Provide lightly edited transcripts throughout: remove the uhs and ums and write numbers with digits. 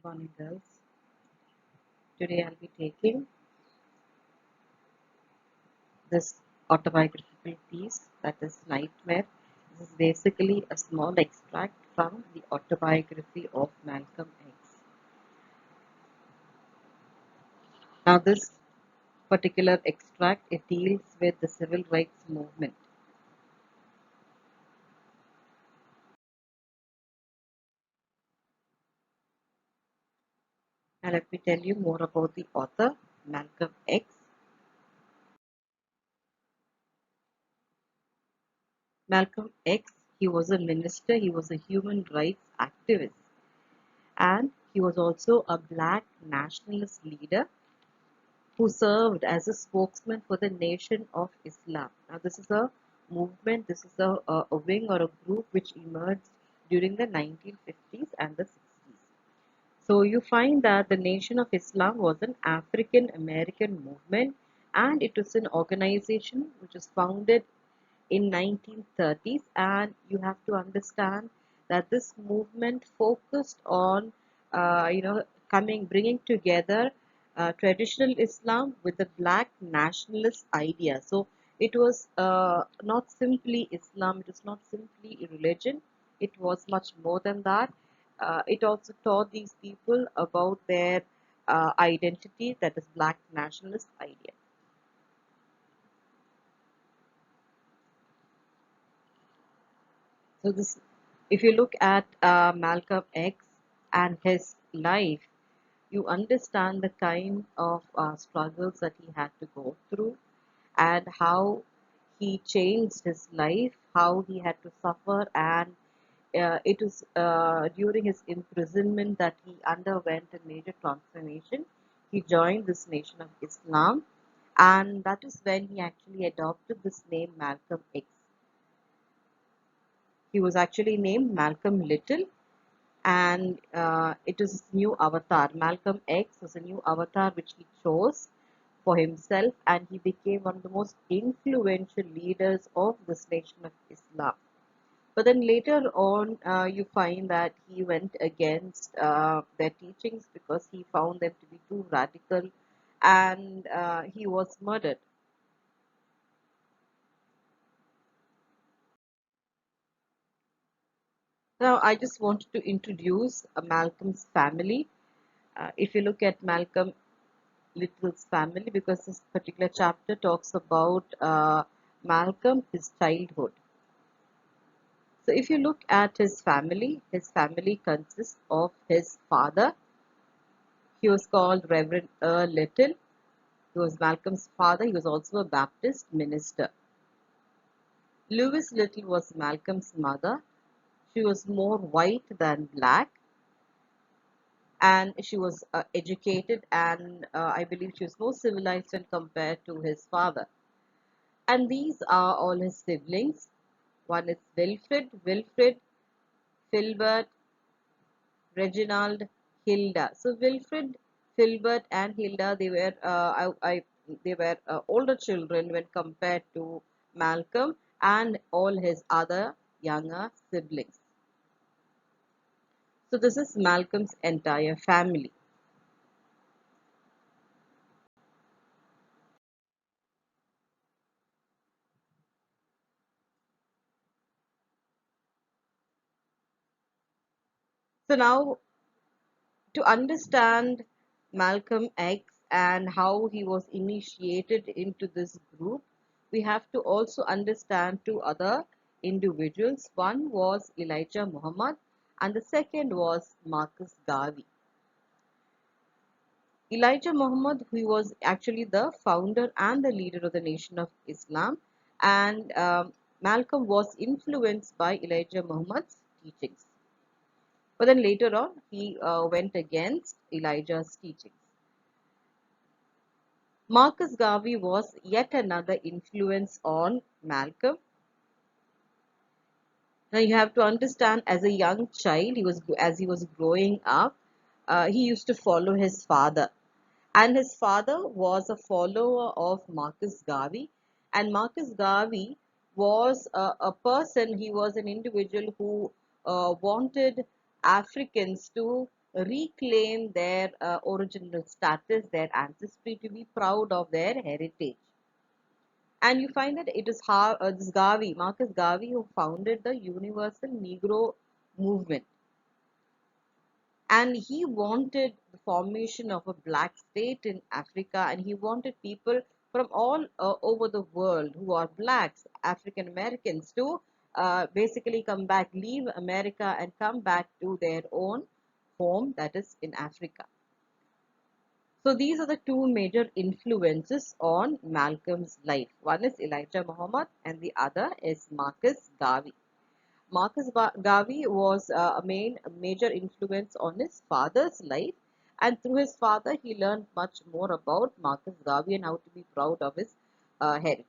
Good morning, girls. Today I'll be taking this autobiographical piece that is Nightmare. This is basically a small extract from the autobiography of Malcolm X. Now, this particular extract it deals with the civil rights movement. Now, let me tell you more about the author, Malcolm X. Malcolm X, he was a minister, he was a human rights activist, and he was also a black nationalist leader who served as a spokesman for the Nation of Islam. Now, this is a movement, this is a wing or a group which emerged during the 1950s and the 60s. So, you find that the Nation of Islam was an African American movement and it was an organization which was founded in 1930s, and you have to understand that this movement focused on bringing together traditional Islam with the black nationalist idea. So it was not simply Islam, it was not simply a religion, it was much more than that. It also taught these people about their identity, that is black nationalist idea. So this, if you look at Malcolm X and his life, you understand the kind of struggles that he had to go through and how he changed his life, how he had to suffer, and it was during his imprisonment that he underwent a major transformation. He joined this Nation of Islam, and that is when he actually adopted this name Malcolm X. He was actually named Malcolm Little, and it was his new avatar. Malcolm X was a new avatar which he chose for himself, and he became one of the most influential leaders of this Nation of Islam. But then later on, you find that he went against their teachings because he found them to be too radical, and he was murdered. Now, I just wanted to introduce Malcolm's family. If you look at Malcolm Little's family, because this particular chapter talks about Malcolm, his childhood. So if you look at his family consists of his father. He was called Reverend Earl Little. He was Malcolm's father. He was also a Baptist minister. Louis Little was Malcolm's mother. She was more white than black, and she was educated, and I believe she was more civilized when compared to his father. And these are all his siblings. One is Wilfred, Filbert, Reginald, Hilda. So Wilfred, Filbert, and Hilda, they were older children when compared to Malcolm and all his other younger siblings. So this is Malcolm's entire family. So now, to understand Malcolm X and how he was initiated into this group, we have to also understand two other individuals. One was Elijah Muhammad, and the second was Marcus Garvey. Elijah Muhammad, who was actually the founder and the leader of the Nation of Islam, and Malcolm was influenced by Elijah Muhammad's teachings. But then later on, he went against Elijah's teachings. Marcus Garvey was yet another influence on Malcolm. Now you have to understand, as a young child, as he was growing up, he used to follow his father, and his father was a follower of Marcus Garvey, and Marcus Garvey was a person. He was an individual who wanted Africans to reclaim their original status, their ancestry, to be proud of their heritage. And you find that it is this Garvey, Marcus Garvey, who founded the Universal Negro Movement. And he wanted the formation of a black state in Africa, and he wanted people from all over the world who are blacks, African Americans, to basically come back, leave America, and come back to their own home, that is in Africa. So these are the two major influences on Malcolm's life. One is Elijah Muhammad and the other is Marcus Garvey. Garvey was a major influence on his father's life, and through his father he learned much more about Marcus Garvey and how to be proud of his heritage.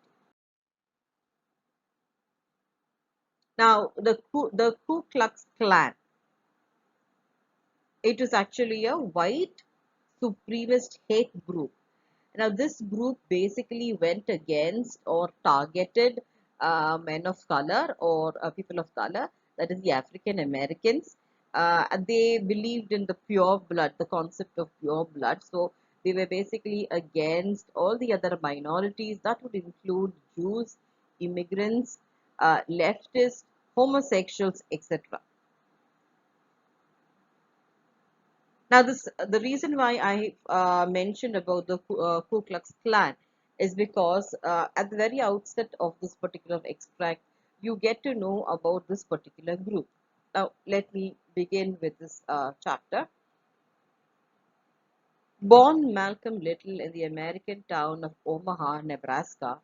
Now the Ku Klux Klan, it is actually a white supremacist hate group. Now, this group basically went against or targeted men of color or people of color, that is the African Americans. And they believed in the pure blood, the concept of pure blood. So, they were basically against all the other minorities, that would include Jews, immigrants, leftists, homosexuals, etc. Now, the reason why I mentioned about the Ku Klux Klan is because at the very outset of this particular extract, you get to know about this particular group. Now, let me begin with this chapter. Born Malcolm Little in the American town of Omaha, Nebraska,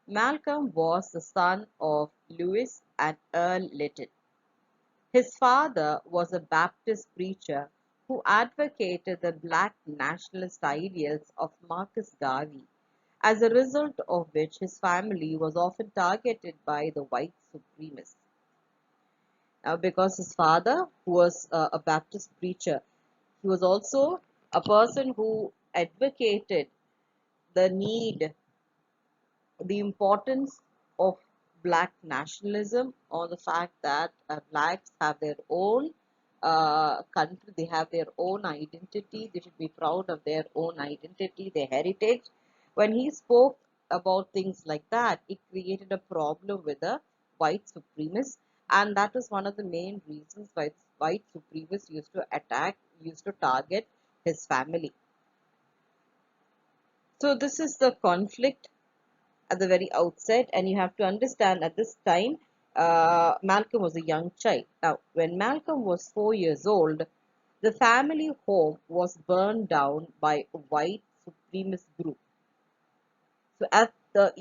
Malcolm was the son of Lewis and Earl Little. His father was a Baptist preacher who advocated the black nationalist ideals of Marcus Garvey, as a result of which his family was often targeted by the white supremacists. Now, because his father was a Baptist preacher, he was also a person who advocated the need, the importance of black nationalism, or the fact that blacks have their own country, they have their own identity, they should be proud of their own identity, their heritage. When he spoke about things like that, it created a problem with the white supremacists, and that was one of the main reasons why white supremacists used to target his family. So this is the conflict at the very outset, and you have to understand at this time Malcolm was a young child. Now, when Malcolm was 4 years old, the family home was burned down by a white supremacist group. So, at the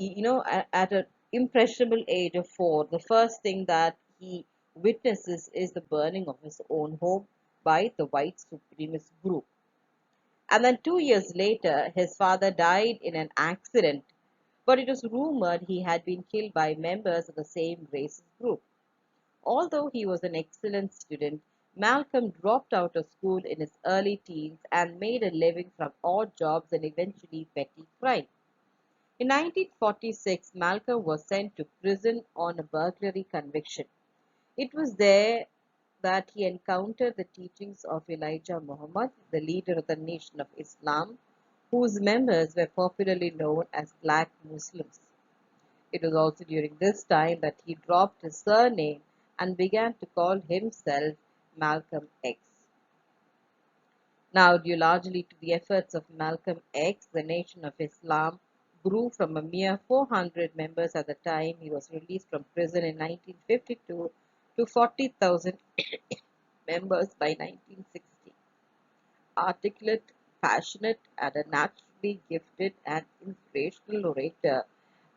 at an impressionable age of 4, the first thing that he witnesses is the burning of his own home by the white supremacist group. And then 2 years later, his father died in an accident, but it was rumored he had been killed by members of the same racist group. Although he was an excellent student, Malcolm dropped out of school in his early teens and made a living from odd jobs and eventually petty crime. In 1946, Malcolm was sent to prison on a burglary conviction. It was there that he encountered the teachings of Elijah Muhammad, the leader of the Nation of Islam, whose members were popularly known as Black Muslims. It was also during this time that he dropped his surname and began to call himself Malcolm X. Now, due largely to the efforts of Malcolm X, the Nation of Islam grew from a mere 400 members at the time he was released from prison in 1952 to 40,000 members by 1960. Articulate, passionate, and a naturally gifted and inspirational orator,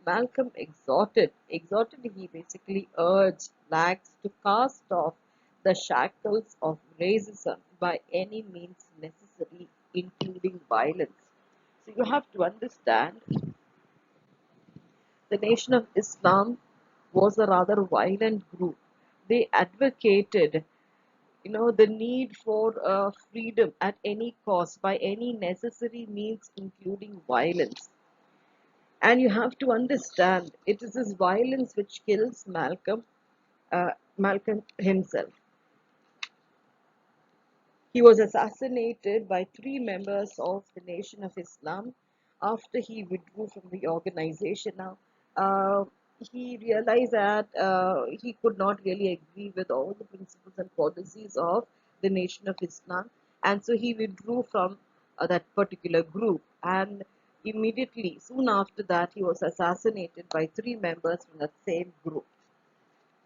Malcolm he basically urged blacks to cast off the shackles of racism by any means necessary, including violence. So you have to understand the Nation of Islam was a rather violent group. They advocated the need for freedom at any cost, by any necessary means, including violence. And you have to understand, it is this violence which kills Malcolm himself. He was assassinated by three members of the Nation of Islam after he withdrew from the organization. Now, uh, he realized that he could not really agree with all the principles and policies of the Nation of Islam, and so he withdrew from that particular group. And immediately, soon after that, he was assassinated by three members from that same group.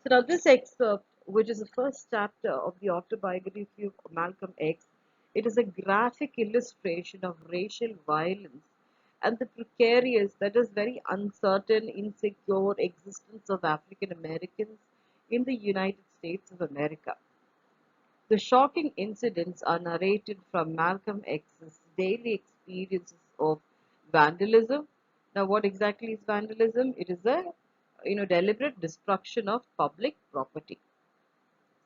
So now this excerpt, which is the first chapter of the autobiography of Malcolm X, it is a graphic illustration of racial violence and the precarious, that is very uncertain, insecure existence of African Americans in the United States of America. The shocking incidents are narrated from Malcolm X's daily experiences of vandalism. Now, what exactly is vandalism? It is a deliberate destruction of public property.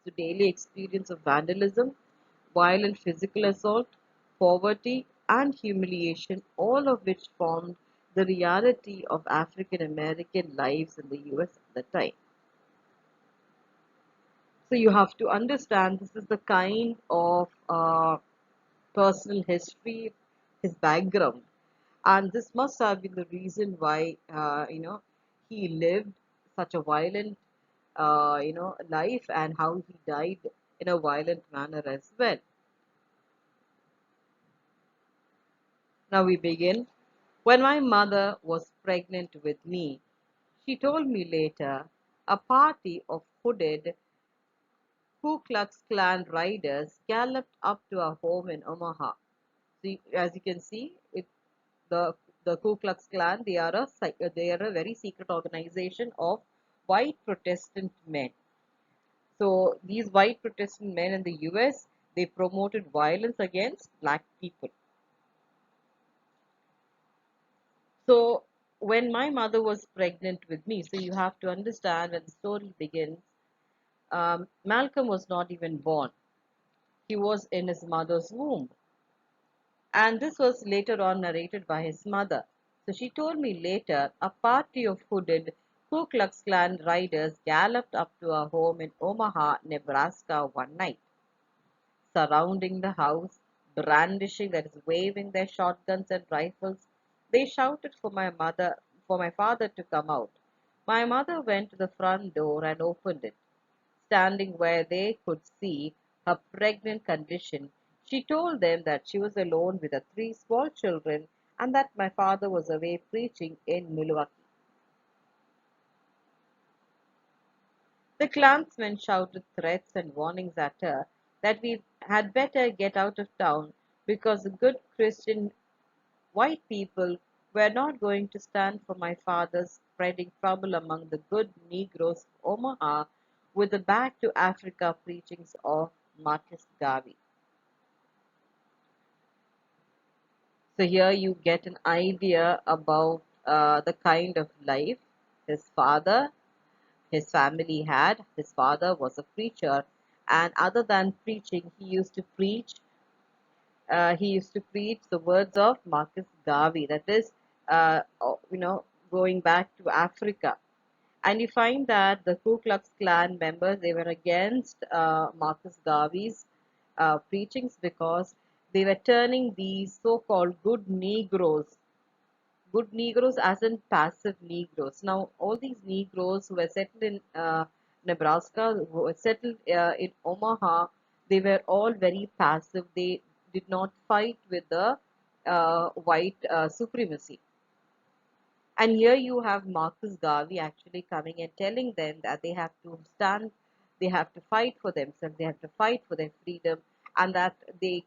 The daily experience of vandalism, violent physical assault, poverty, and humiliation, all of which formed the reality of African American lives in the US at the time. So you have to understand this is the kind of personal history, his background, and this must have been the reason why he lived such a violent life and how he died in a violent manner as well. Now we begin. When my mother was pregnant with me, she told me later, a party of hooded Ku Klux Klan riders galloped up to our home in Omaha. See, as you can see, the the Ku Klux Klan, they are a very secret organization of white Protestant men. So these white Protestant men in the US, they promoted violence against black people. So when my mother was pregnant with me, so you have to understand when the story begins, Malcolm was not even born. He was in his mother's womb. And this was later on narrated by his mother. So she told me later, a party of hooded Ku Klux Klan riders galloped up to our home in Omaha, Nebraska one night, surrounding the house, brandishing, that is, waving their shotguns and rifles. They shouted for my father to come out. My mother went to the front door and opened it. Standing where they could see her pregnant condition, she told them that she was alone with her three small children and that my father was away preaching in Milwaukee. The clansmen shouted threats and warnings at her that we had better get out of town because the good Christian white people were not going to stand for my father spreading trouble among the good Negroes of Omaha with the Back to Africa preachings of Marcus Garvey. So here you get an idea about the kind of life his father, his family had. His father was a preacher, and other than preaching, he used to preach the words of Marcus Garvey. That is, going back to Africa. And you find that the Ku Klux Klan members, they were against Marcus Garvey's preachings because they were turning these so-called good Negroes as in passive Negroes. Now, all these Negroes who were settled in Nebraska, who were settled in Omaha, they were all very passive. They did not fight with the white supremacy. And here you have Marcus Garvey actually coming and telling them that they have to stand, they have to fight for themselves, they have to fight for their freedom, and that they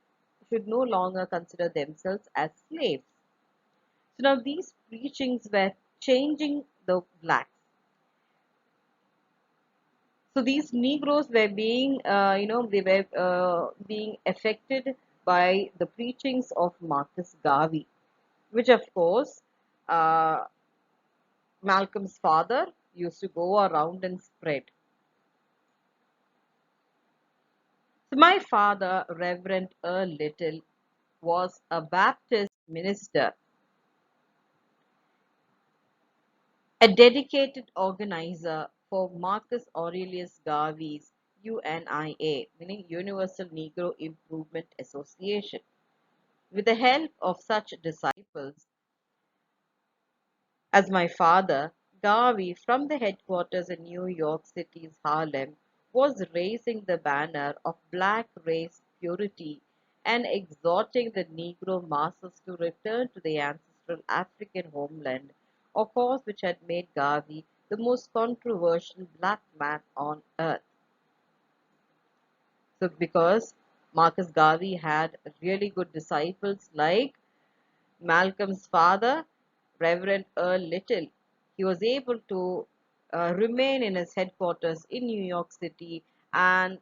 should no longer consider themselves as slaves. So now these preachings were changing the blacks. So these Negroes were being, they were being affected by the preachings of Marcus Garvey, which of course uh, Malcolm's father used to go around and spread. So my father, Reverend Earl Little, was a Baptist minister, a dedicated organizer for Marcus Aurelius Garvey's UNIA, meaning Universal Negro Improvement Association. With the help of such disciples as my father, Garvey, from the headquarters in New York City's Harlem, was raising the banner of black race purity and exhorting the Negro masses to return to the ancestral African homeland, a cause which had made Garvey the most controversial black man on earth. So, because Marcus Garvey had really good disciples like Malcolm's father, Reverend Earl Little, he was able to remain in his headquarters in New York City and,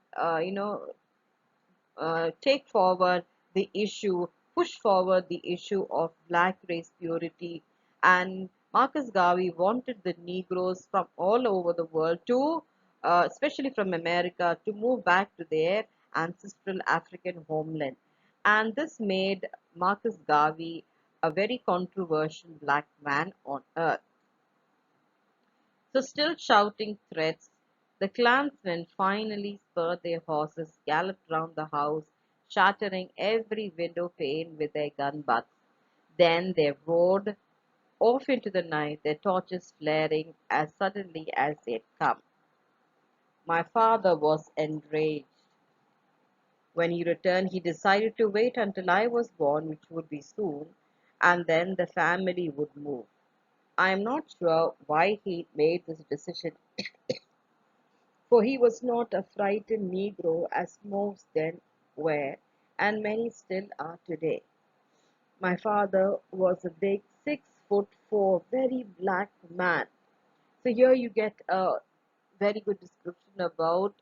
take forward the issue, push forward the issue of black race purity. And Marcus Garvey wanted the Negroes from all over the world to, especially from America, to move back to their ancestral African homeland. And this made Marcus Garvey a very controversial black man on earth. So, still shouting threats, the clansmen finally spurred their horses, galloped round the house, shattering every window pane with their gun butts. Then they rode off into the night, their torches flaring as suddenly as they had come. My father was enraged. When he returned, he decided to wait until I was born, which would be soon, and then the family would move. I am not sure why he made this decision, for he was not a frightened Negro as most then were, and many still are today. My father was a big 6'4", very black man. So here you get a very good description about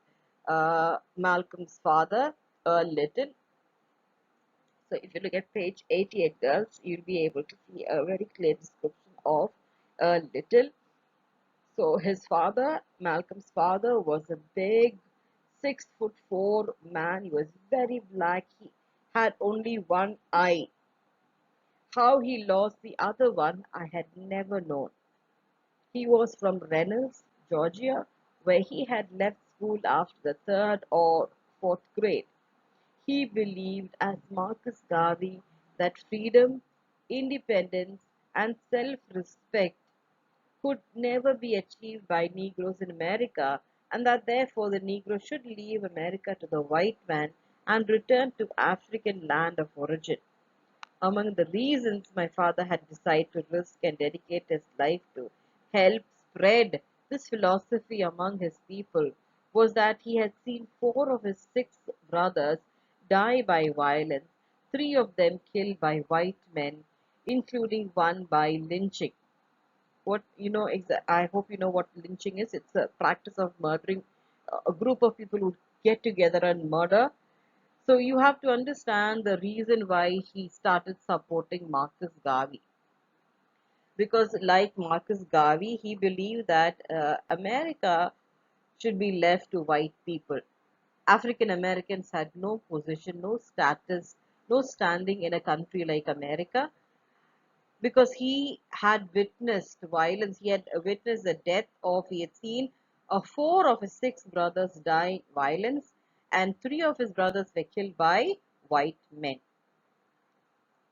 Malcolm's father, Little. So if you look at page 88, girls, you'll be able to see a very clear description of Little. So his father, Malcolm's father, was a big 6'4" man. He was very black. He had only one eye. How he lost the other one, I had never known. He was from Reynolds, Georgia, where he had left school after the third or fourth grade. He believed, as Marcus Garvey, that freedom, independence, and self respect could never be achieved by Negroes in America, and that therefore the Negro should leave America to the white man and return to African land of origin. Among the reasons my father had decided to risk and dedicate his life to help spread this philosophy among his people was that he had seen four of his six brothers die by violence, three of them killed by white men, including one by lynching. What you know, I hope you know what lynching is. It's a practice of murdering a group of people who get together and murder. So you have to understand the reason why he started supporting Marcus Garvey. Because, like Marcus Garvey, he believed that America should be left to white people. African Americans had no position, no status, no standing in a country like America, because he had witnessed violence. He had witnessed the death of, he had seen four of his six brothers die in violence, and three of his brothers were killed by white men.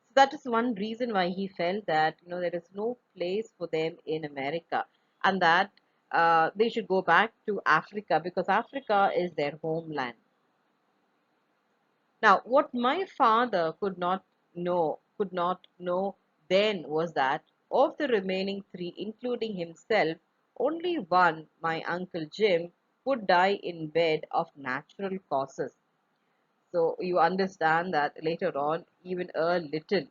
So that is one reason why he felt that there is no place for them in America, and that they should go back to Africa because Africa is their homeland. Now, what my father could not know then was that of the remaining three, including himself, only one, my Uncle Jim, would die in bed of natural causes. So you understand that later on, even Earl Little,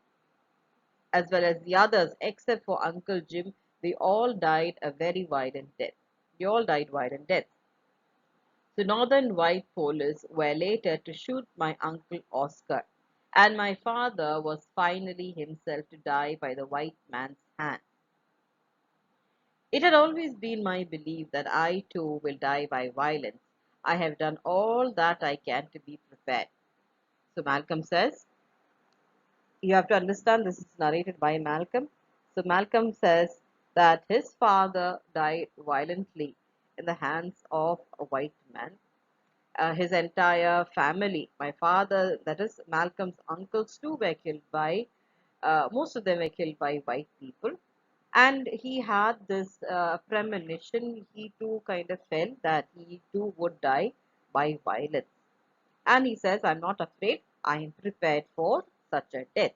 as well as the others, except for Uncle Jim, they all died a very violent death. They all died violent deaths. The northern white police were later to shoot my uncle Oscar, and my father was finally himself to die by the white man's hand. It had always been my belief that I too will die by violence. I have done all that I can to be prepared. So Malcolm says, you have to understand this is narrated by Malcolm. So Malcolm says that his father died violently in the hands of a white man. his entire family. My father, that is Malcolm's uncles too, were killed by, most of them were killed by white people. And he had this premonition. He too kind of felt that he too would die by violence. And he says, I'm not afraid, I am prepared for such a death.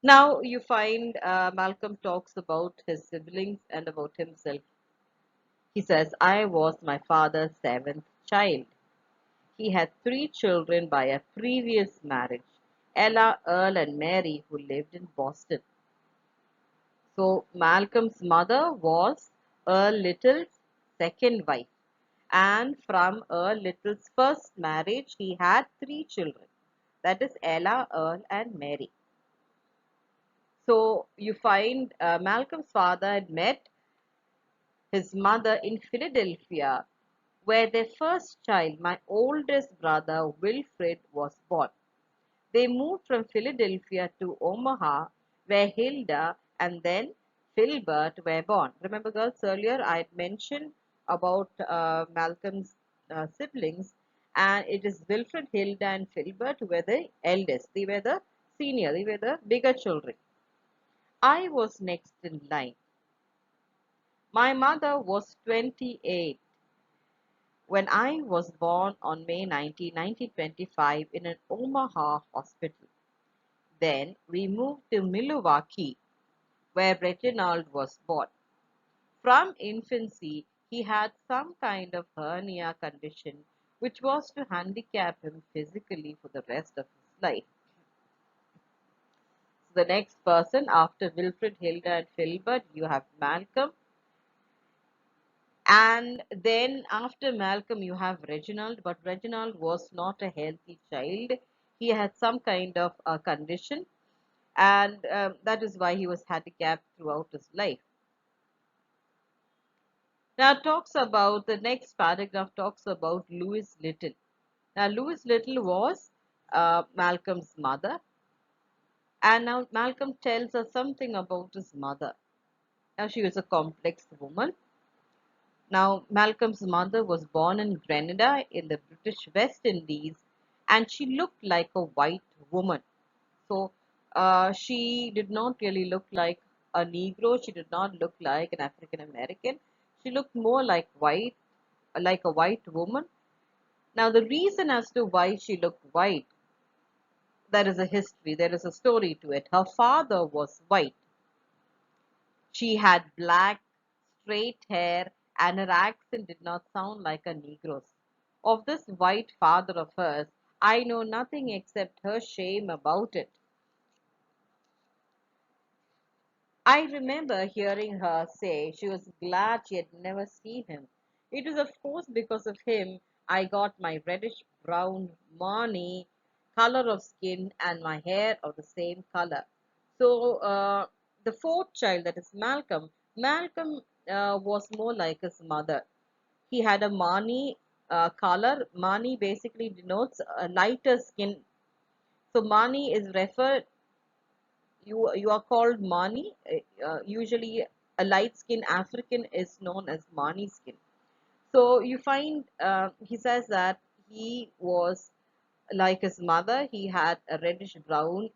Now you find Malcolm talks about his siblings and about himself. He says, I was my father's seventh child. He had three children by a previous marriage, Ella, Earl, and Mary, who lived in Boston. So Malcolm's mother was Earl Little's second wife. And from Earl Little's first marriage, he had three children. That is Ella, Earl, and Mary. So you find Malcolm's father had met his mother in Philadelphia, where their first child, my oldest brother Wilfred, was born. They moved from Philadelphia to Omaha, where Hilda and then Filbert were born. Remember, girls, earlier I had mentioned about Malcolm's siblings, and it is Wilfred, Hilda, and Filbert who were the eldest. They were the senior, they were the bigger children. I was next in line. My mother was 28 when I was born on May 19, 1925 in an Omaha hospital. Then we moved to Milwaukee, where Reginald was born. From infancy, he had some kind of hernia condition which was to handicap him physically for the rest of his life. So the next person after Wilfred, Hilda, and Filbert, you have Malcolm. And then after Malcolm, you have Reginald, but Reginald was not a healthy child. He had some kind of a condition, and that is why he was handicapped throughout his life. Now, talks about the next paragraph talks about Louis Little. Now, Louis Little was Malcolm's mother, and now Malcolm tells us something about his mother. Now, she was a complex woman. Now, Malcolm's mother was born in Grenada in the British West Indies, and she looked like a white woman. So, she did not really look like a Negro. She did not look like an African American. She looked more like a white woman. Now, the reason as to why she looked white, there is a history, there is a story to it. Her father was white. She had black, straight hair, and her accent did not sound like a Negro's. Of this white father of hers, I know nothing except her shame about it. I remember hearing her say she was glad she had never seen him. It was, of course, because of him I got my reddish brown, Marnie color of skin and my hair of the same color. So, the fourth child, that is Malcolm, Malcolm was more like his mother. He had a Marnie color. Marnie basically denotes a lighter skin. So, Marnie is referred you are called Mani. Usually, a light skinned African is known as Mani skin. So you find he says that he was like his mother. He had a reddish brown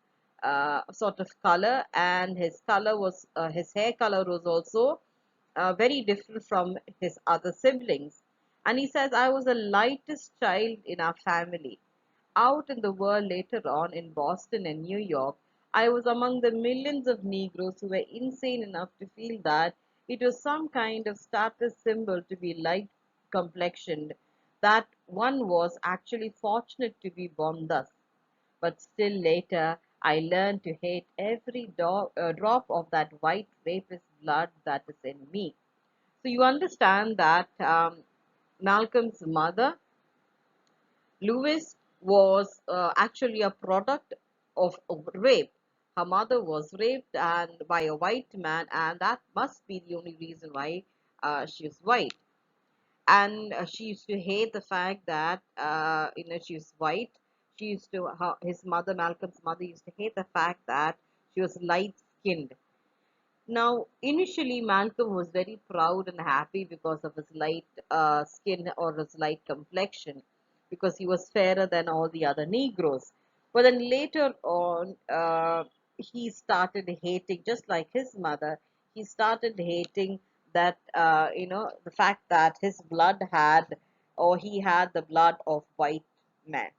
sort of color, and his hair color was also very different from his other siblings. And he says, I was the lightest child in our family. Out in the world later on in Boston and New York, I was among the millions of Negroes who were insane enough to feel that it was some kind of status symbol to be light complexioned, that one was actually fortunate to be born thus. But still later, I learned to hate every drop of that white rapist blood that is in me. So you understand that Malcolm's mother, Lewis, was actually a product of rape. Her mother was raped and by a white man, and that must be the only reason why she was white. And she used to hate the fact that she was white. His mother, Malcolm's mother, used to hate the fact that she was light skinned. Now, initially, Malcolm was very proud and happy because of his light skin or his light complexion, because he was fairer than all the other Negroes. But then later on, he started hating, just like his mother, he started hating that, the fact that his blood had, or he had the blood of white men.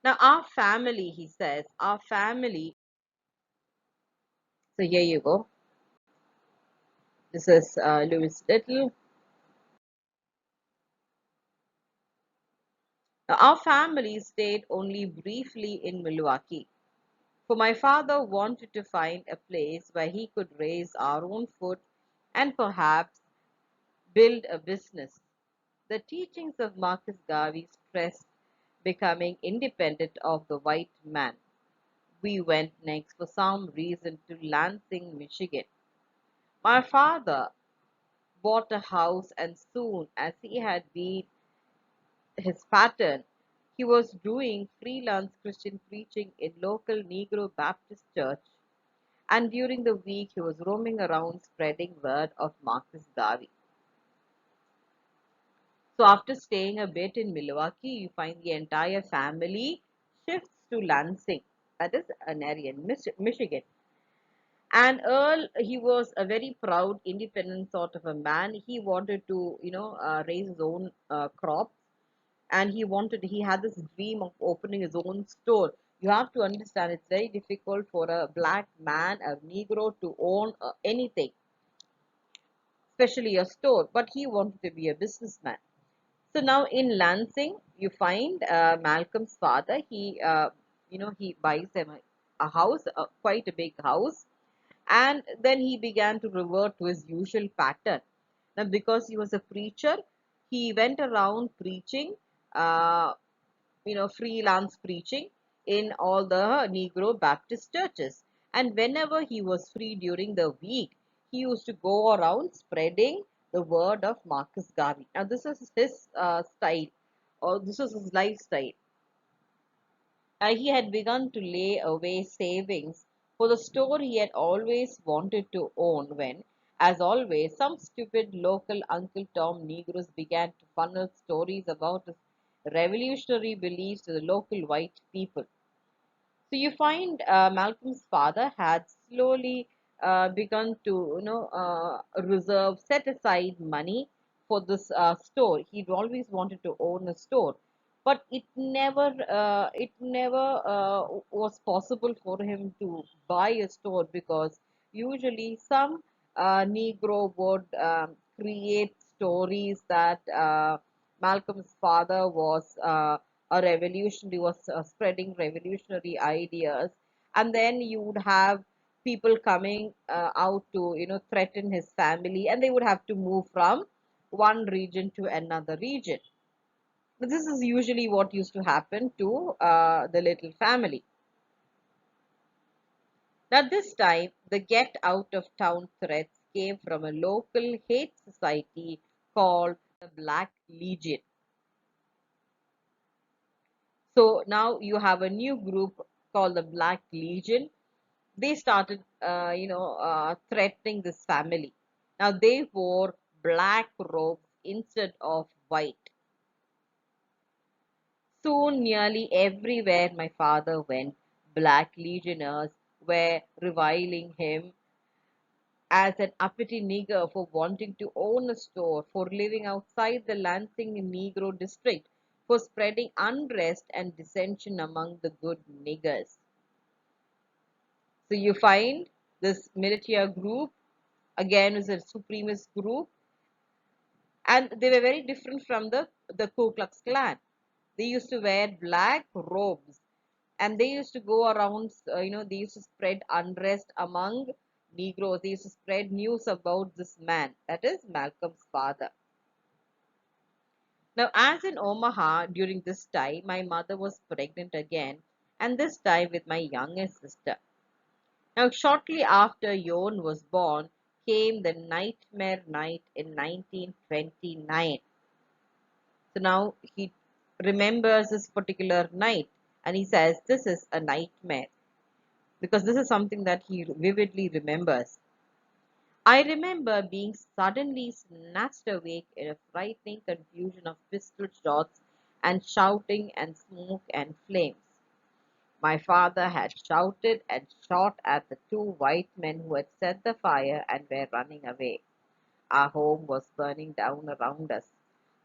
Now, our family, he says, our family, so here you go. This is Louis Little. Our family stayed only briefly in Milwaukee, for my father wanted to find a place where he could raise our own food and perhaps build a business. The teachings of Marcus Garvey stressed becoming independent of the white man. We went next for some reason to Lansing, Michigan. My father bought a house, and soon as he had been his pattern, he was doing freelance Christian preaching in local Negro Baptist church, and during the week he was roaming around spreading word of Marcus Garvey. So after staying a bit in Milwaukee, you find the entire family shifts to Lansing, that is an area in Michigan. And Earl, he was a very proud, independent sort of a man. He wanted to, raise his own crops, and he had this dream of opening his own store. You have to understand, it's very difficult for a black man, a Negro, to own anything, especially a store. But he wanted to be a businessman. So now in Lansing, you find Malcolm's father. He buys him a house, quite a big house, and then he began to revert to his usual pattern. Now, because he was a preacher, he went around preaching, uh, freelance preaching in all the Negro Baptist churches. And whenever he was free during the week, he used to go around spreading the word of Marcus Garvey. Now, this is his style, or this is his lifestyle. He had begun to lay away savings for the store he had always wanted to own when, as always, some stupid local Uncle Tom Negroes began to funnel stories about his revolutionary beliefs to the local white people. So you find Malcolm's father had slowly begun to, set aside money for this store. He'd always wanted to own a store, but it never was possible for him to buy a store, because usually some Negro would create stories that Malcolm's father was a revolutionary, was spreading revolutionary ideas, and then you would have people coming out to threaten his family, and they would have to move from one region to another region. This is usually what used to happen to the little family. Now, this time, the get out of town threats came from a local hate society called the Black Legion. So now you have a new group called the Black Legion. They started, threatening this family. Now they wore black robes instead of white. Soon, nearly everywhere my father went, Black Legionnaires were reviling him as an uppity nigger for wanting to own a store, for living outside the Lansing Negro district, for spreading unrest and dissension among the good niggers. So you find this militia group again is a supremacist group, and they were very different from the Ku Klux Klan. They used to wear black robes, and they used to go around, they used to spread unrest among Negroes. They used to spread news about this man, that is Malcolm's father. Now, as in Omaha during this time, my mother was pregnant again, and this time with my youngest sister. Now, shortly after Yon was born came the nightmare night in 1929. So now he remembers this particular night, and he says, "This is a nightmare." because this is something that he vividly remembers. I remember being suddenly snatched awake in a frightening confusion of pistol shots and shouting and smoke and flames. My father had shouted and shot at the two white men who had set the fire and were running away. Our home was burning down around us.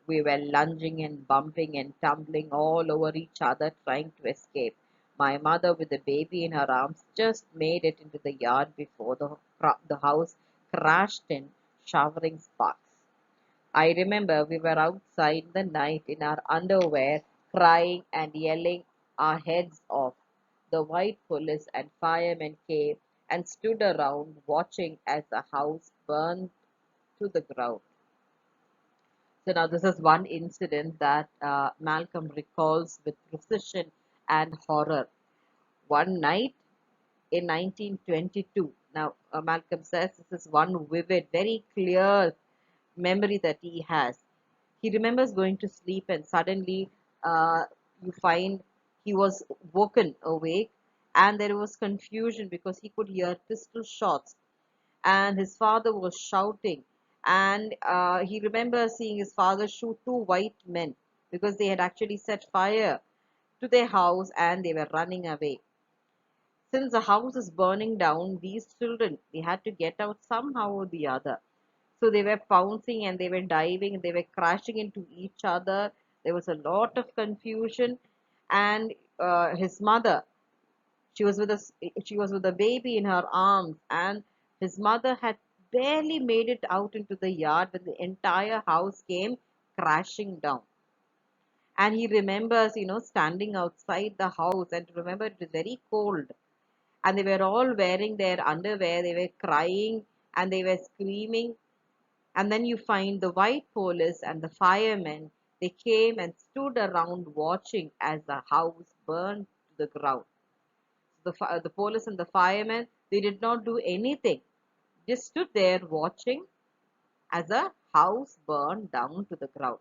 We were lunging and bumping and tumbling all over each other trying to escape. My mother, with the baby in her arms, just made it into the yard before the house crashed in, showering sparks. I remember we were outside in the night in our underwear, crying and yelling our heads off. The white police and firemen came and stood around watching as the house burned to the ground. So now this is one incident that Malcolm recalls with precision and horror. One night in 1922, now Malcolm says this is one vivid, very clear memory that he has. He remembers going to sleep and suddenly uh, you find he was woken awake and there was confusion because he could hear pistol shots and his father was shouting. And he remembers seeing his father shoot two white men because they had actually set fire to their house and they were running away. Since the house is burning down, these children they had to get out somehow or the other. So they were pouncing and they were diving and they were crashing into each other. There was a lot of confusion, and his mother she was with a she was with a baby in her arms, and his mother had barely made it out into the yard when the entire house came crashing down. And he remembers, standing outside the house, and remember it was very cold, and they were all wearing their underwear. They were crying and they were screaming. And then you find the white police and the firemen. They came and stood around watching as the house burned to the ground. The police and the firemen, they did not do anything, just stood there watching as a house burned down to the ground.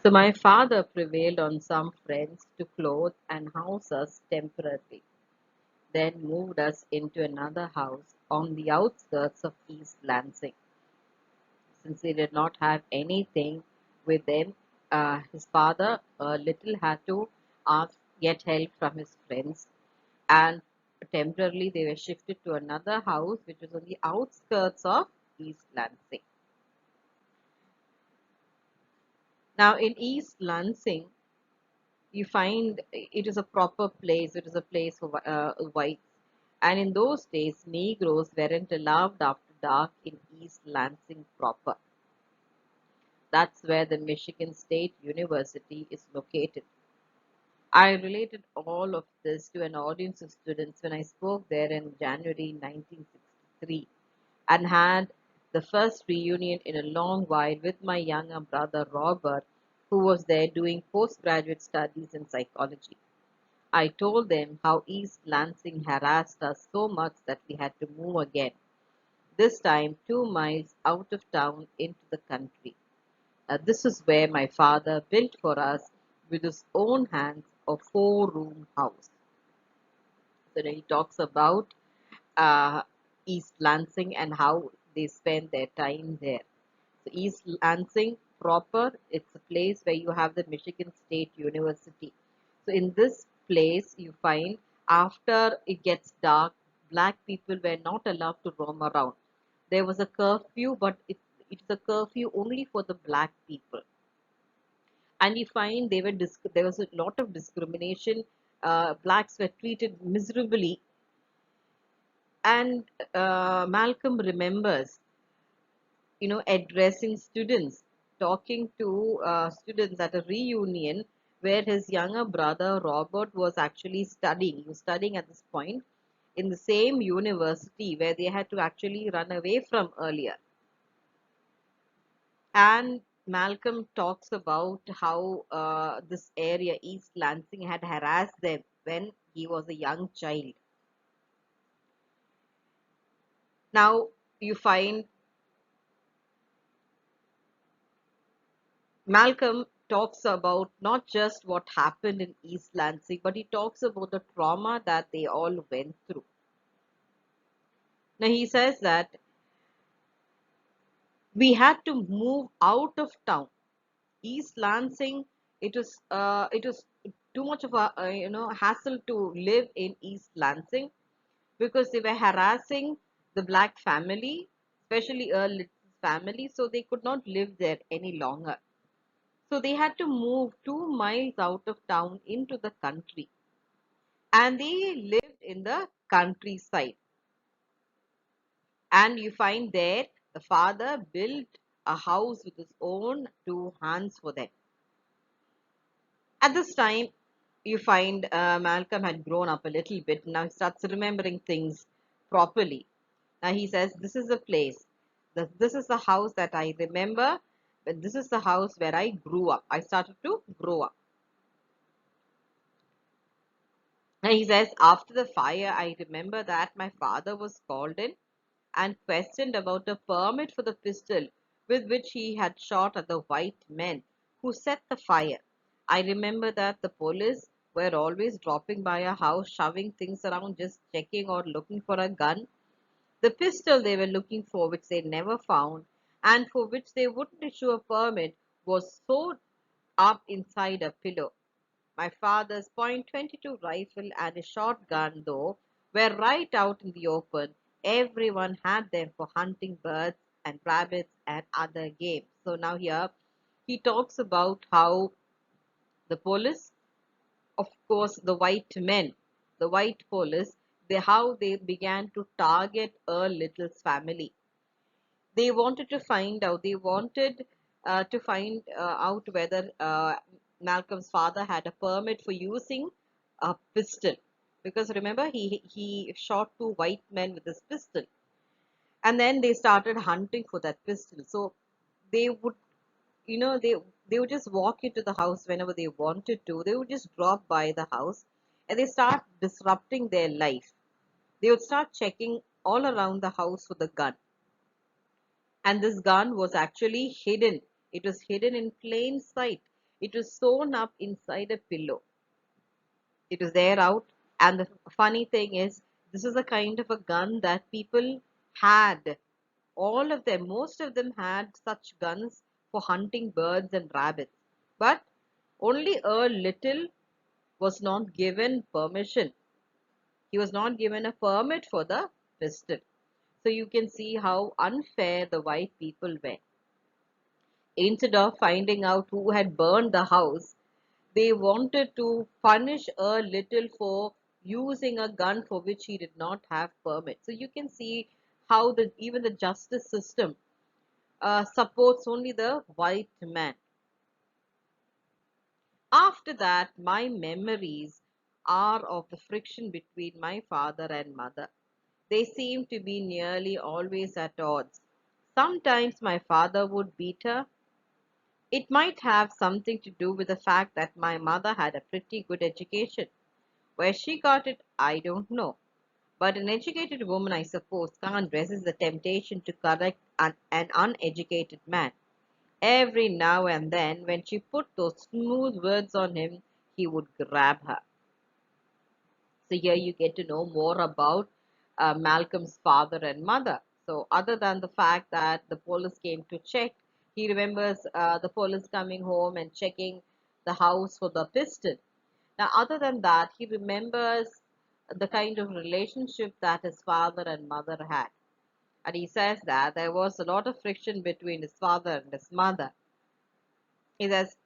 So my father prevailed on some friends to clothe and house us temporarily, then moved us into another house on the outskirts of East Lansing. Since he did not have anything with him, his father little had to ask, get help from his friends, and temporarily they were shifted to another house which was on the outskirts of East Lansing. Now, in East Lansing, you find it is a proper place, it is a place for whites. And in those days, Negroes weren't allowed after dark in East Lansing proper. That's where the Michigan State University is located. I related all of this to an audience of students when I spoke there in January 1963 and had the first reunion in a long while with my younger brother Robert, who was there doing postgraduate studies in psychology. I told them how East Lansing harassed us so much that we had to move again, this time 2 miles out of town into the country. This is where my father built for us with his own hands a 4-room house. So he talks about uh, East Lansing and how they spend their time there. So East Lansing proper, it's a place where you have the Michigan State University. So in this place, you find after it gets dark, black people were not allowed to roam around. There was a curfew, but it's a curfew only for the black people. And you find there was a lot of discrimination. Blacks were treated miserably, and Malcolm remembers, addressing students, talking to students at a reunion where his younger brother Robert was actually studying. He was studying at this point in the same university where they had to actually run away from earlier. And Malcolm talks about how this area, East Lansing, had harassed them when he was a young child. Now, you find Malcolm talks about not just what happened in East Lansing, but he talks about the trauma that they all went through. Now he says that we had to move out of town. East Lansing, it was too much of a hassle to live in East Lansing because they were harassing the black family, especially Earl Littles's family, so they could not live there any longer. So they had to move 2 miles out of town into the country, and they lived in the countryside. And you find there the father built a house with his own 2 hands for them. At this time, you find Malcolm had grown up a little bit. Now he starts remembering things properly. Now he says, "This is the place. This is the house that I remember. But this is the house where I grew up. I started to grow up." Now he says, "After the fire, I remember that my father was called in and questioned about a permit for the pistol with which he had shot at the white men who set the fire. I remember that the police were always dropping by our house, shoving things around, just checking or looking for a gun. The pistol they were looking for, which they never found, and for which they wouldn't issue a permit, was sewed up inside a pillow. My father's .22 rifle and his shotgun, though, were right out in the open. Everyone had them for hunting birds and rabbits and other game." So now here he talks about how the police, of course, the white police, how they began to target Earl Little's family. They wanted to find out whether Malcolm's father had a permit for using a pistol, because remember he shot 2 white men with his pistol, and then they started hunting for that pistol. So they would, they would just walk into the house whenever they wanted to. They would just drop by the house, and they start disrupting their life. They would start checking all around the house for the gun, and this gun was actually hidden. It was hidden in plain sight. It was sewn up inside a pillow. It was there out. And the funny thing is, this is a kind of a gun that people had. All of them, most of them had such guns for hunting birds and rabbits. But only Earl Little was not given permission. He was not given a permit for the pistol. So you can see how unfair the white people were. Instead of finding out who had burned the house, they wanted to punish a little for using a gun for which he did not have permit. So you can see how even the justice system supports only the white man. After that, my memories are of the friction between my father and mother. They seem to be nearly always at odds. Sometimes my father would beat her. It might have something to do with the fact that my mother had a pretty good education. Where she got it, I don't know. But an educated woman, I suppose, can't resist the temptation to correct an uneducated man. Every now and then, when she put those smooth words on him, he would grab her. So here you get to know more about Malcolm's father and mother. So other than the fact that the police came to check, he remembers the police coming home and checking the house for the pistol. Now, other than that, he remembers the kind of relationship that his father and mother had. And he says that there was a lot of friction between his father and his mother. He says,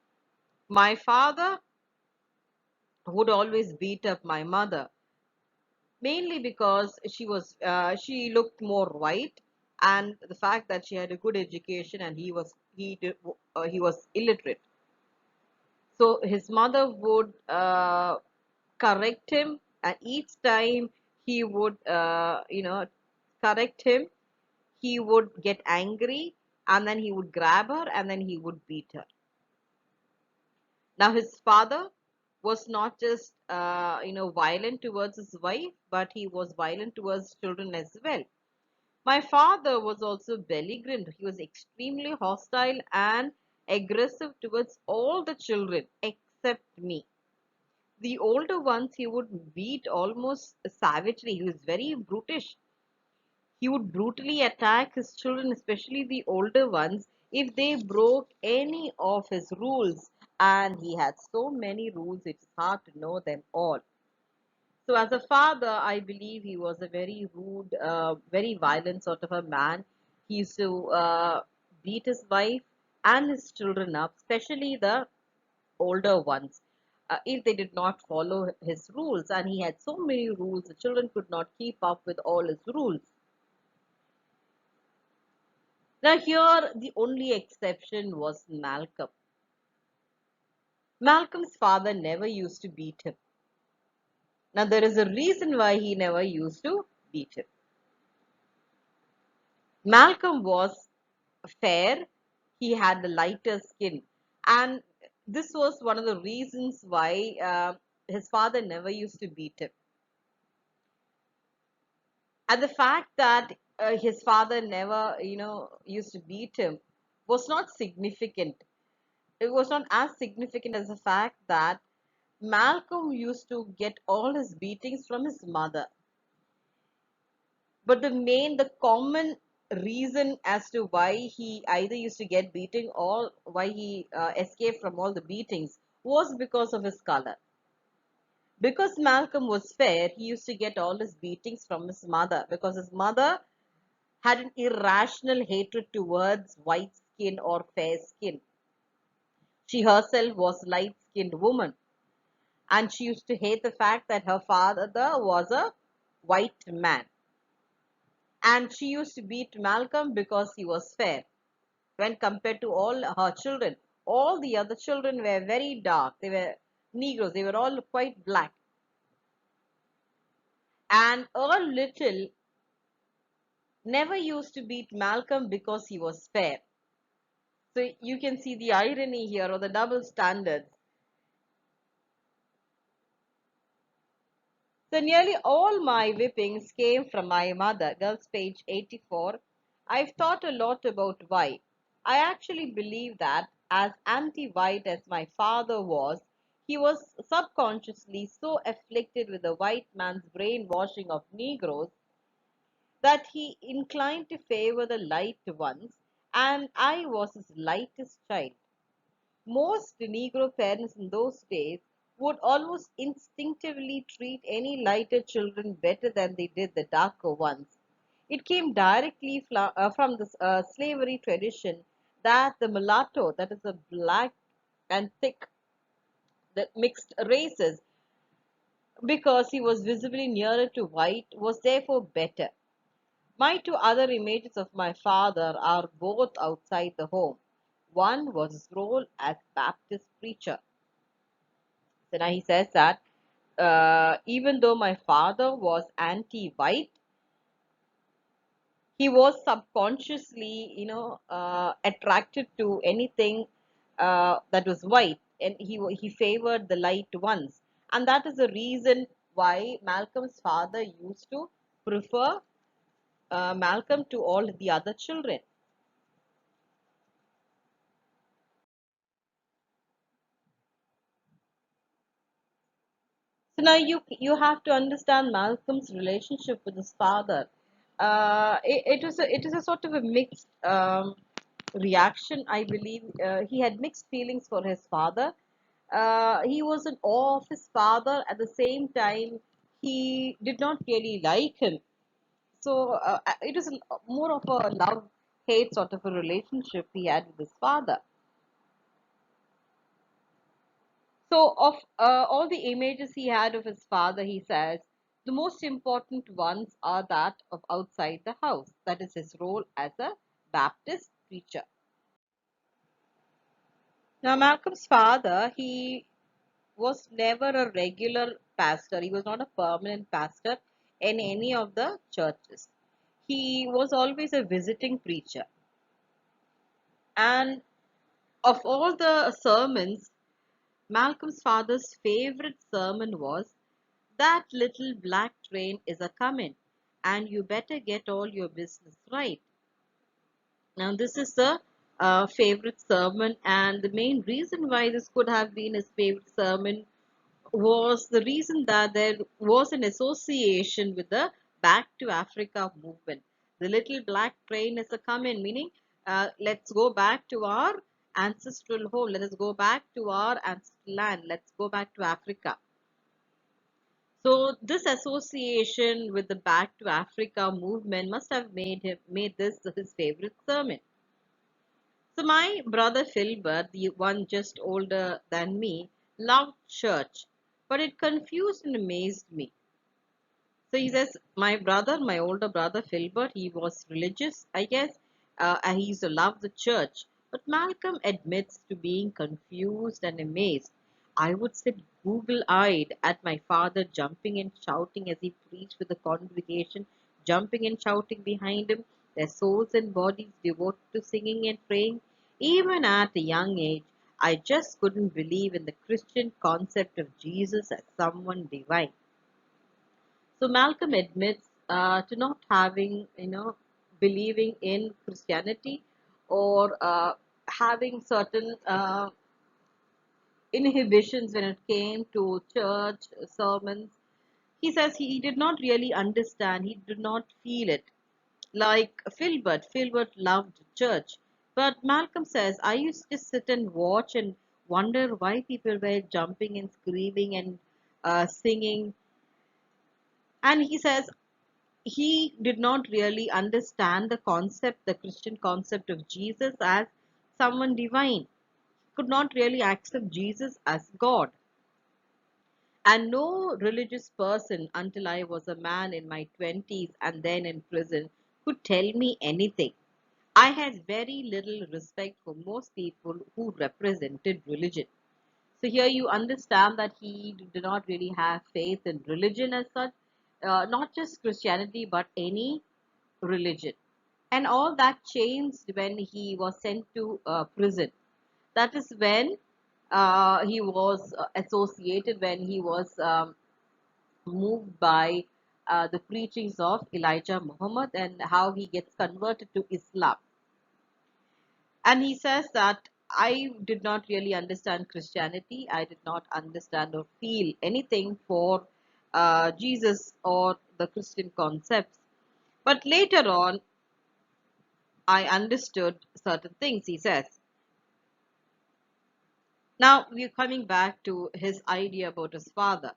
"My father would always beat up my mother, mainly because she looked more white, and the fact that she had a good education and he was illiterate. So his mother would correct him, and each time he would correct him, he would get angry, and then he would grab her, and then he would beat her. Now his father was not just violent towards his wife, but he was violent towards children as well. My father was also belligerent. He was extremely hostile and aggressive towards all the children except me. The older ones he would beat almost savagely. He was very brutish. He would brutally attack his children, especially the older ones, if they broke any of his rules. And he had so many rules, it's hard to know them all. So, as a father, I believe he was a very rude, very violent sort of a man. He used to beat his wife and his children up, especially the older ones, if they did not follow his rules. And he had so many rules, the children could not keep up with all his rules. Now, here the only exception was Malcolm. Malcolm's father never used to beat him. Now, there is a reason why he never used to beat him. Malcolm was fair, he had the lighter skin, and this was one of the reasons why his father never used to beat him. And the fact that his father never, used to beat him was not significant. It was not as significant as the fact that Malcolm used to get all his beatings from his mother. But the common reason as to why he either used to get beating or why he escaped from all the beatings was because of his color. Because Malcolm was fair, he used to get all his beatings from his mother because his mother had an irrational hatred towards white skin or fair skin. She herself was a light skinned woman, and she used to hate the fact that her father was a white man. And she used to beat Malcolm because he was fair when compared to all her children. All the other children were very dark. They were Negroes. They were all quite black. And Earl Little never used to beat Malcolm because he was fair. So you can see the irony here or the double standards. So nearly all my whippings came from my mother. Girls page 84. I've thought a lot about why. I actually believe that as anti-white as my father was, he was subconsciously so afflicted with the white man's brainwashing of Negroes that he inclined to favor the light ones, and I was his lightest child. Most Negro parents in those days would almost instinctively treat any lighter children better than they did the darker ones. It came directly from the slavery tradition that the mulatto, that is, the black and thick, the mixed races, because he was visibly nearer to white, was therefore better. My two other images of my father are both outside the home. One was his role as Baptist preacher. So now he says that even though my father was anti-white, he was subconsciously, attracted to anything that was white, and he favored the light ones, and that is the reason why Malcolm's father used to prefer Malcolm to all the other children. So now you have to understand Malcolm's relationship with his father. It is a sort of a mixed reaction, I believe. He had mixed feelings for his father. He was in awe of his father. At the same time, he did not really like him. So it was more of a love-hate sort of a relationship he had with his father. So, of all the images he had of his father, he says, the most important ones are that of outside the house, that is his role as a Baptist preacher. Now, Malcolm's father, he was never a regular pastor, he was not a permanent pastor in any of the churches. He was always a visiting preacher. And of all the sermons, Malcolm's father's favorite sermon was, that little black train is a comin', and you better get all your business right. Now, this is the favorite sermon, and the main reason why this could have been his favorite sermon was the reason that there was an association with the Back to Africa movement. The little black train is a come in, meaning let's go back to our ancestral home, let us go back to our ancestral land, let's go back to Africa. So this association with the Back to Africa movement must have made this his favorite sermon. So my brother Filbert, the one just older than me, loved church, but it confused and amazed me. So he says, my older brother Filbert, he was religious, I guess, and he used to love the church. But Malcolm admits to being confused and amazed. I would sit Google-eyed at my father jumping and shouting as he preached with the congregation, jumping and shouting behind him, their souls and bodies devoted to singing and praying. Even at a young age, I just couldn't believe in the Christian concept of Jesus as someone divine. So Malcolm admits to not having, believing in Christianity or having certain inhibitions when it came to church sermons. He says he did not really understand, he did not feel it. Like Filbert, Filbert loved church. But Malcolm says, I used to sit and watch and wonder why people were jumping and screaming and singing. And he says, he did not really understand the concept, the Christian concept of Jesus as someone divine. He could not really accept Jesus as God. And no religious person until I was a man in my 20s and then in prison could tell me anything. I had very little respect for most people who represented religion. So here you understand that he did not really have faith in religion as such, not just Christianity, but any religion. And all that changed when he was sent to prison. That is when he was associated, when he was moved by the preachings of Elijah Muhammad and how he gets converted to Islam. And he says that I did not really understand Christianity. I did not understand or feel anything for Jesus or the Christian concepts. But later on, I understood certain things, he says. Now we're coming back to his idea about his father.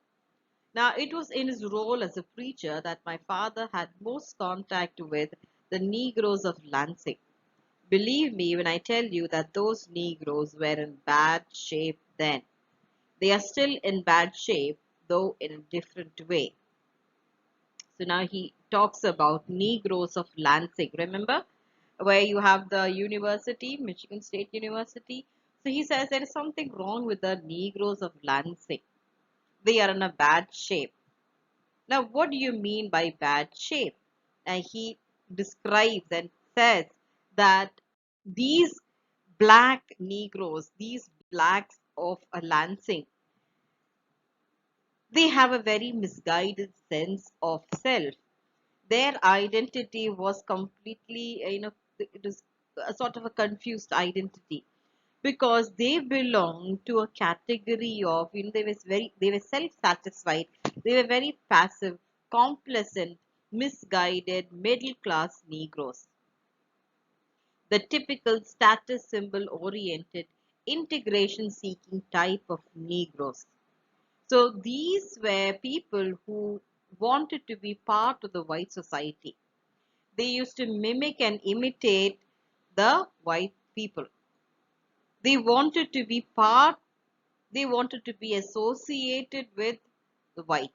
Now it was in his role as a preacher that my father had most contact with the Negroes of Lansing. Believe me when I tell you that those Negroes were in bad shape then. They are still in bad shape, though in a different way. So now he talks about Negroes of Lansing. Remember where you have the university, Michigan State University? So he says there is something wrong with the Negroes of Lansing. They are in a bad shape. Now, what do you mean by bad shape? And he describes and says that these black Negroes, these blacks of a Lansing, they have a very misguided sense of self. Their identity was completely, it is a sort of a confused identity because they belong to a category of, they were self-satisfied, they were very passive, complacent, misguided, middle-class Negroes, the typical status symbol oriented, integration seeking type of Negroes. So these were people who wanted to be part of the white society. They used to mimic and imitate the white people. They wanted to be part, they wanted to be associated with the whites.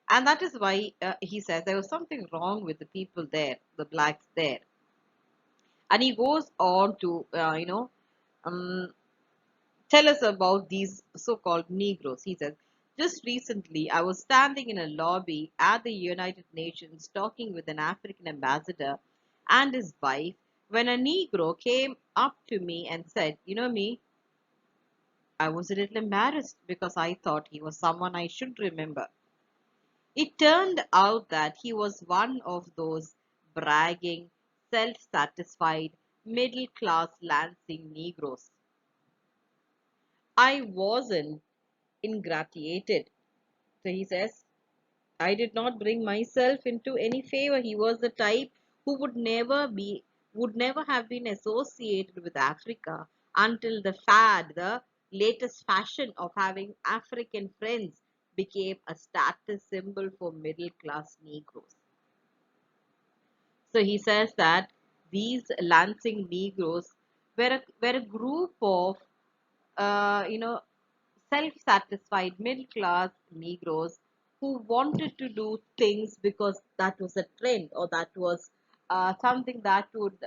And that is why he says there was something wrong with the people there, the blacks there. And he goes on to, um, tell us about these so-called Negroes. He says, just recently I was standing in a lobby at the United Nations talking with an African ambassador and his wife when a Negro came up to me and said, you know me, I was a little embarrassed because I thought he was someone I should remember. It turned out that he was one of those bragging, self-satisfied, middle class Lansing Negroes. I wasn't ingratiated. So he says, I did not bring myself into any favor. He was the type who would never have been associated with Africa until the fad, the latest fashion of having African friends became a status symbol for middle class Negroes. So he says that these Lansing Negroes were a group of uh, you know self-satisfied middle-class Negroes who wanted to do things because that was a trend or that was something that would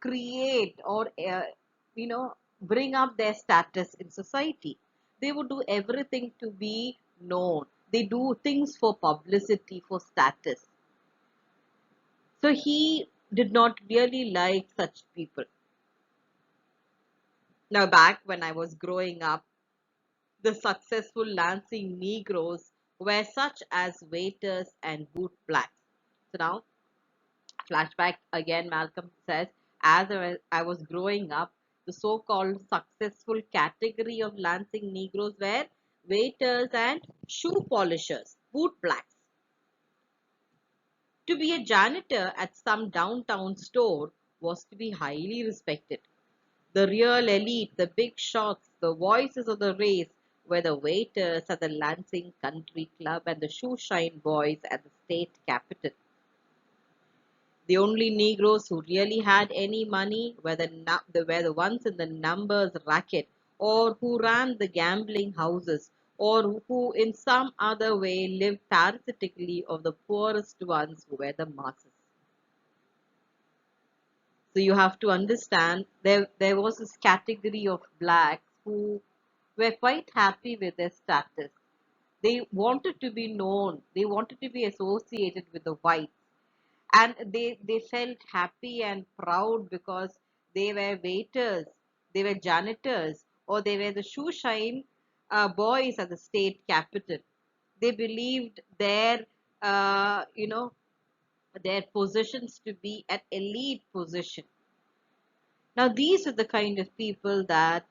create or you know bring up their status in society. They would do everything to be known. They do things for publicity, for status. So he did not really like such people. Now, back when I was growing up, the successful Lansing Negroes were such as waiters and boot blacks. So now, flashback again, Malcolm says, as I was growing up, the so-called successful category of Lansing Negroes were waiters and shoe polishers, boot blacks. To be a janitor at some downtown store was to be highly respected. The real elite, the big shots, the voices of the race were the waiters at the Lansing Country Club and the shoeshine boys at the state capitol. The only Negroes who really had any money were the ones in the numbers racket or who ran the gambling houses or who in some other way lived parasitically of the poorest ones who were the masses. So you have to understand there was this category of blacks who were quite happy with their status. They wanted to be known, they wanted to be associated with the whites, and they felt happy and proud because they were waiters, they were janitors, or they were the shoe shine boys at the state capitol. They believed their positions to be an elite position. Now, these are the kind of people that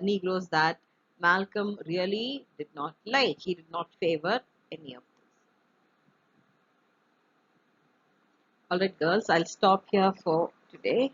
Negroes that Malcolm really did not like. He did not favor any of this. All right, girls, I'll stop here for today.